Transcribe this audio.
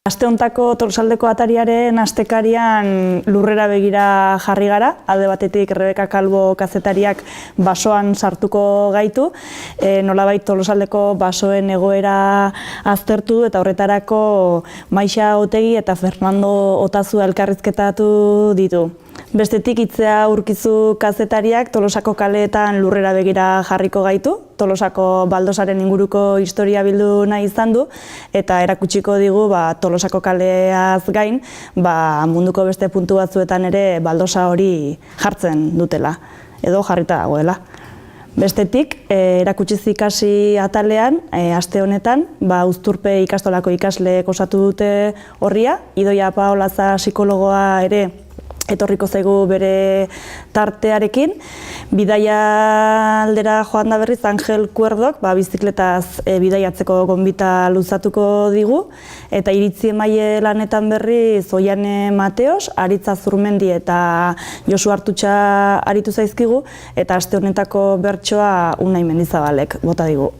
Aste hontako Tolosaldeko atariaren astekarian lurrera begira jarri gara, alde batetik Rebeka Kalbo kazetariak basoan sartuko gaitu, nolabait Tolosaldeko basoen egoera aztertu eta horretarako Maixa Otegi eta Fernando Otazu elkarrizketatu ditu. Bestetik Itzea Urkizu kazetariak Tolosako kaleetan lurrera begira jarriko gaitu, Tolosako baldosaren inguruko historia bildu nahi izan du, eta erakutsiko digu Tolosako kaleaz gain, munduko beste puntu batzuetan ere baldosa hori jartzen dutela, edo jarrita dagoela. Bestetik, erakutsiz ikasi atalean, aste honetan, Uzturpe ikastolako ikasleek osatu dute horria, Idoia Paolaza psikologoa ere etorriko zaigu bere tartearekin. Bidaia aldera joan da berriz Angel Kuerdok bizikletaz bidaiatzeko gonbita luzatuko digu, eta iritzi emaile lanetan berriz Oiane Mateos, Aritza Zurmendi eta Josu Artutxa aritu zaizkigu, eta aste honetako bertsoa Unai Mendizabalek bota digu.